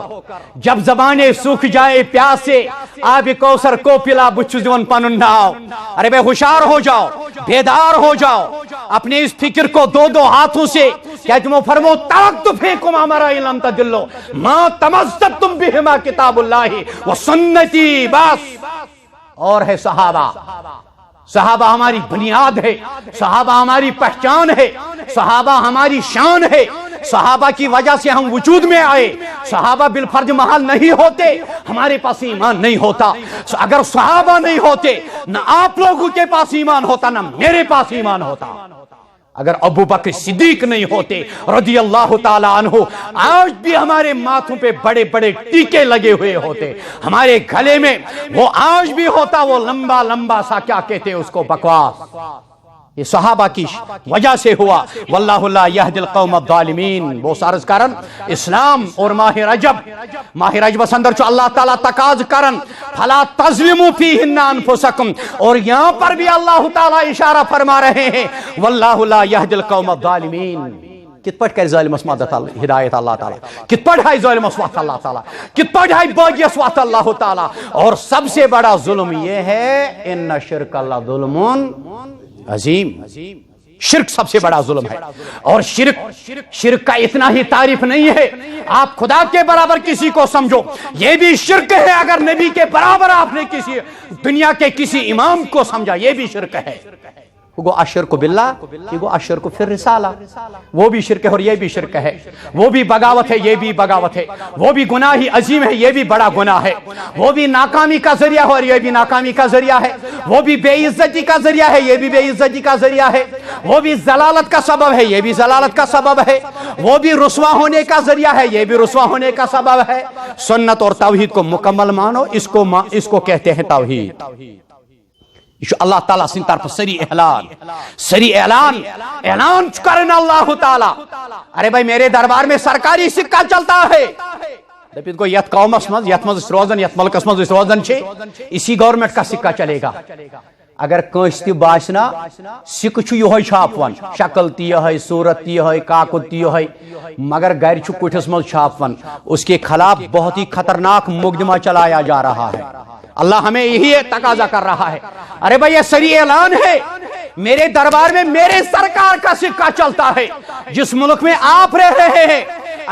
جب زبانیں سوکھ جائے پیاس سے، آب کوثر کو پلا بچھس دیون پنن ناو۔ ارے بے ہوشیار ہو جاؤ، بیدار ہو جاؤ، اپنے اس فکر کو دو دو ہاتھوں سے کیا تم فرمو ترکت فیکم امرین لم تضلوا ما تمسکتم بہما کتاب اللہ و سنتی۔ بس اور ہے صحابہ، صحابہ ہماری بنیاد ہے، صحابہ ہماری پہچان ہے، صحابہ ہماری شان ہے، صحابہ کی وجہ سے ہم وجود میں آئے۔ صحابہ بالفرض محال نہیں ہوتے، ہمارے پاس ایمان نہیں ہوتا۔ اگر صحابہ نہیں ہوتے، نہ آپ لوگوں کے پاس ایمان ہوتا، نہ میرے پاس ایمان ہوتا۔ اگر ابو بکر صدیق نہیں ہوتے رضی اللہ تعالی عنہ، آج بھی ہمارے ماتھوں پہ بڑے بڑے ٹیکے لگے ہوئے ہوتے، ہمارے گلے میں وہ آج بھی ہوتا وہ لمبا لمبا سا کیا کہتے اس کو، بکواس۔ یہ صحابہ کی وجہ سے ہوا۔ واللہ لا یہدی القوم الظالمین۔ وہ سارز کرن اسلام اور ماہ رجب اندر چو اللہ تعالیٰ تقاض کرن فلا تظلموا فیہن انفسکم، اور یہاں پر بھی اللہ تعالیٰ اشارہ فرما رہے ہیں واللہ لا یہدی القوم الظالمین۔ کت پٹ کر ظالمس مدد ہدایت اللہ تعالیٰ، کت پٹ ہے ظالمس وقت اللہ تعالیٰ، کت پٹ ہے باغیس وقت اللہ تعالیٰ۔ اور سب سے بڑا ظلم یہ ہے ان شرک اللہ ظلم عظیم، شرک سب سے بڑا ظلم ہے۔ اور شرک کا اتنا ہی تعریف نہیں ہے، آپ خدا کے برابر کسی کو سمجھو یہ بھی شرک ہے۔ اگر نبی کے برابر آپ نے کسی دنیا کے کسی امام کو سمجھا یہ بھی شرک ہے۔ وہ اشرک باللہ، وہ اشرک فی الرسالہ، وہ بھی شرک ہے اور یہ بھی شرک ہے۔ وہ بھی بغاوت ہے، یہ بھی بغاوت ہے۔ وہ بھی گناہ عظیم ہے، یہ بھی بڑا گناہ ہے۔ وہ بھی ناکامی کا ذریعہ ہے اور یہ بھی ناکامی کا ذریعہ ہے۔ وہ بھی بے عزتی کا ذریعہ ہے، یہ بھی بے عزتی کا ذریعہ ہے۔ وہ بھی ضلالت کا سبب ہے، یہ بھی ضلالت کا سبب ہے۔ وہ بھی رسوا ہونے کا ذریعہ ہے، یہ بھی رسوا ہونے کا سبب ہے۔ سنت اور توحید کو مکمل مانو، اس کو کہتے ہیں توحید۔ اللہ تعالیٰ سن طرف سری اعلان کرنا اللہ تعالیٰ۔ ارے بھائی میرے دربار میں سرکاری سکہ چلتا ہے، دپیت کو یت قومس مز یت مز روزن یت ملکس مز روزن چھے اسی گورنمنٹ کا سکہ چلے گا۔ اگر کنس تی باسنا سکہ چھو یہ چھاپون، شکل تی ہے، صورت تی ہے، کاکد تی ہے، مگر گھر چھو کٹھس مز چھاپون، اس کے خلاف بہت ہی خطرناک مقدمہ چلایا جا رہا ہے۔ اللہ ہمیں یہی تقاضا کر رہا ہے۔ ارے بھائی یہ سری اعلان ہے، میرے دربار میں میرے سرکار کا سکہ چلتا ہے۔ جس ملک میں آپ رہ رہے ہیں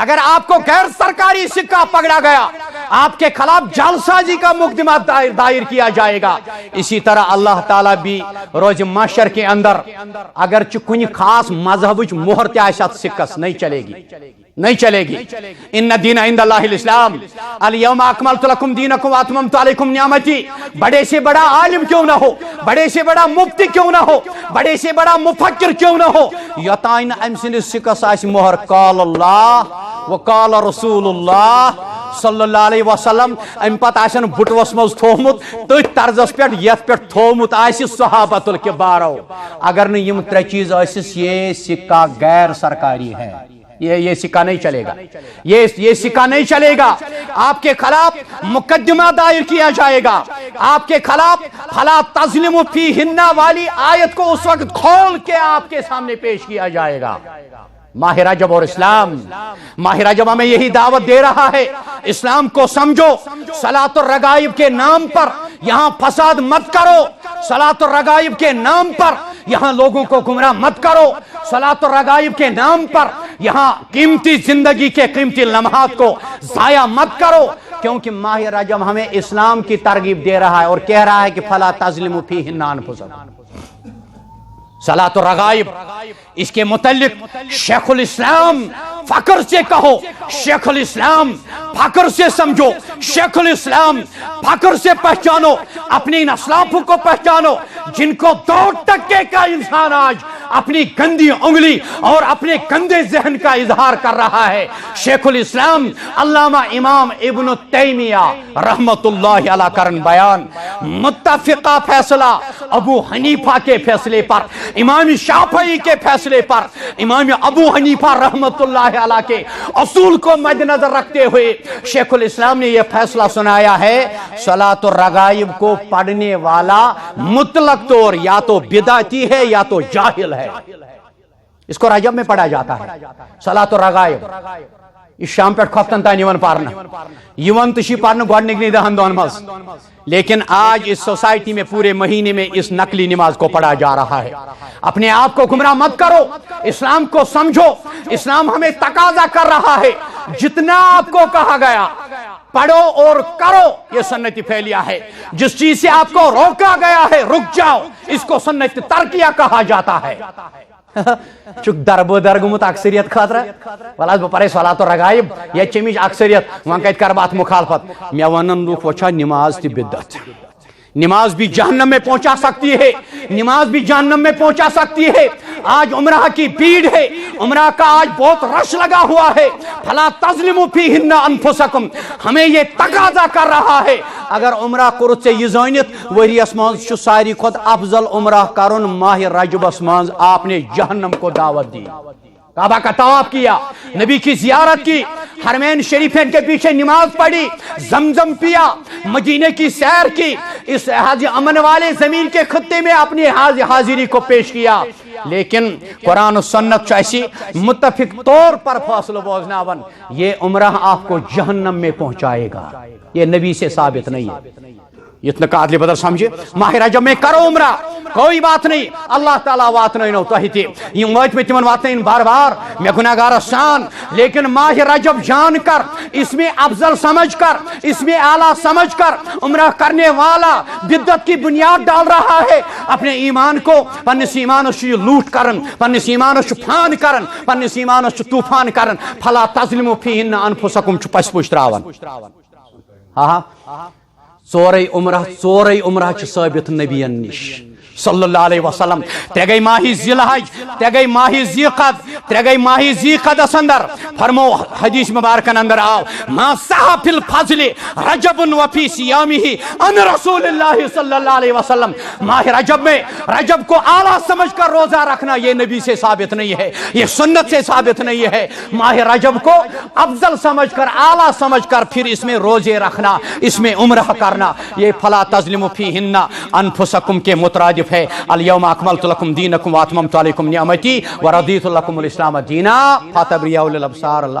اگر آپ کو غیر سرکاری سکہ پکڑا گیا، آپ کے خلاف جعلسازی کا مقدمہ دائر کیا جائے گا۔ اسی طرح اللہ تعالیٰ بھی روز محشر کے اندر اگر کنی خاص مذہب مہر تے آسات سکس نہیں چلے گی، نہیں چلے گی۔ ان الدین عند اللہ الاسلام، الیوم اکملت لکم دینکم واتممت علیکم نعمتی۔ بڑے سے بڑا عالم کیوں نہ ہو، بڑے سے بڑا مفتی کیوں نہ ہو، بڑے سے بڑا مفکر کیوں نہ ہو، یتائن ام سندس سکس آس مہر قال اللہ وقال رسول اللہ صلی اللہ علیہ وسلم، ام پت آسن بٹوس مز تھومت تت طرزس پہ یت پہ تھومت آس صحابۃ الکبارو۔ اگر نہ یم ترے چیز آسس یہ سکہ غیر سرکاری ہے، یہ سکہ نہیں چلے گا، یہ سکہ نہیں چلے گا۔ آپ کے خلاف مقدمہ دائر کیا جائے گا، آپ کے خلاف فلا تظلموا فیہن والی آیت کو اس وقت کھول کے آپ کے سامنے پیش کیا جائے گا۔ ماہ رجب اور اسلام، ماہ رجب ہمیں یہی دعوت دے رہا ہے، اسلام کو سمجھو۔ صلاۃ الرغائب کے نام پر یہاں فساد مت کرو، صلاۃ الرغائب کے نام پر یہاں لوگوں کو گمراہ مت کرو، صلاۃ الرغائب کے نام پر یہاں قیمتی زندگی کے قیمتی لمحات کو ضائع مت کرو، کیونکہ ماہ رجب ہمیں اسلام کی ترغیب دے رہا ہے اور کہہ رہا ہے کہ فلا تظلموا فیہن انفسکم۔ صلاۃ الرغائب، اس کے متعلق شیخ الاسلام فخر سے کہو، شیخ الاسلام فخر سے سمجھو، شیخ الاسلام فخر سے پہچانو، اپنی ان اسلافوں کو پہچانو جن کو 2% کا انسان آج اپنی گندی انگلی اور اپنے گندے ذہن کا اظہار کر رہا ہے۔ شیخ الاسلام علامہ امام ابن تیمیہ رحمت اللہ علیہ کرن بیان، متفقہ فیصلہ ابو حنیفہ کے فیصلے پر، امام شافعی کے فیصلے پر، امام ابو حنیفہ رحمت اللہ علیہ کے اصول کو مد نظر رکھتے ہوئے شیخ الاسلام نے یہ فیصلہ سنایا ہے صلاۃ الرغائب کو پڑھنے والا مطلق طور یا تو بدعتی ہے یا تو جاہل ہے. اس کو رجب میں پڑھا جاتا ہے صلاۃ الرغائب. اس شام پہ کھفتن تان یوان پارنا یوان تشی پارنا گوڑنگنی دہن دون مز. لیکن آج اس سوسائٹی میں پورے مہینے میں اس نقلی نماز کو پڑھا جا رہا ہے. اپنے آپ کو گمراہ مت کرو, اسلام کو سمجھو. اسلام ہمیں تقاضا کر رہا ہے جتنا آپ کو کہا گیا پڑھو اور کرو, یہ سنت فعلیہ ہے. جس چیز سے آپ کو روکا گیا ہے رک جاؤ, اس کو سنت ترکیہ کہا جاتا ہے. چک دربو درگمت اکثریت خاطر ولا بہ پرے صلاۃ الرغائب یہ چمچ اکثریت ون کت کر بات مخالفت. میں ونن لوگ وچھا نماز تی بدعت, نماز بھی جہنم میں پہنچا سکتی ہے, نماز بھی جہنم میں پہنچا سکتی ہے. آج عمرہ کی بھیڑ ہے, عمرہ کا آج بہت رش لگا ہوا ہے. فلا تظلموا فیہن انفسکم, ہمیں یہ تقاضا کر رہا ہے اگر عمرہ کرت سے یہ زانت وریس ماز چھ ساری خود افضل عمرہ کرن ماہ رجبس ماز آپ نے جہنم کو دعوت دی. کعبہ کا طواف کیا, نبی کی زیارت کی, حرمین شریفین کے پیچھے نماز پڑھی, زمزم پیا, مدینے کی سیر کی, اس امن والے زمین کے خطے میں اپنی حاضری کو پیش کیا. لیکن قرآن و سنت ایسی متفق طور پر فاصلہ بوزناون یہ عمرہ آپ کو جہنم میں پہنچائے گا, یہ نبی سے ثابت نہیں ہے. اتنا قادل بدل سمجھے ماہ رجب میں کرو عمرہ, کوئی بات نہیں, اللہ تعالیٰ واتن نو تہ تہ یم وات میں تمن واتن بار بار میں گناہگار سان. لیکن ماہ رجب جان کر, اس میں افضل سمجھ کر, اس میں اعلیٰ سمجھ کر عمرہ کرنے والا بدعت کی بنیاد ڈال رہا ہے. اپنے ایمان کو پنس ایمانس لوٹ کرن, پنس ایمانس پھان کرن, پنس ایمانس طوفان کرن. فلا تظلموا فیہن انفسکم چھ پس پوش تراون. ہاں ژورے عمرہ چھ ثابت نبیین نش صلی اللہ علیہ وسلم. ترے گئی ماہی ذی الحج, ترے گئی ماہی ذی قد, ترے گئی ماہی ذی قدس اندر فرمو حدیث مبارکن اندر آو ما صح فی الفضل رجب و فی صیامہ ان رسول اللہ صلی اللہ علیہ وسلم. ماہ رجب میں رجب کو اعلیٰ سمجھ کر روزہ رکھنا یہ نبی سے ثابت نہیں ہے, یہ سنت سے ثابت نہیں ہے. ماہ رجب کو افضل سمجھ کر, اعلیٰ سمجھ کر پھر اس میں روزے رکھنا, اس میں عمرہ کرنا, یہ فلا تظلموا فیہن انفسکم کے مترادف ہے. الیوم اکملت لکم دینکم واتممت علیکم نعمتی ورضیت لکم الاسلام دینا. فاتبریاء للابصار. اللہ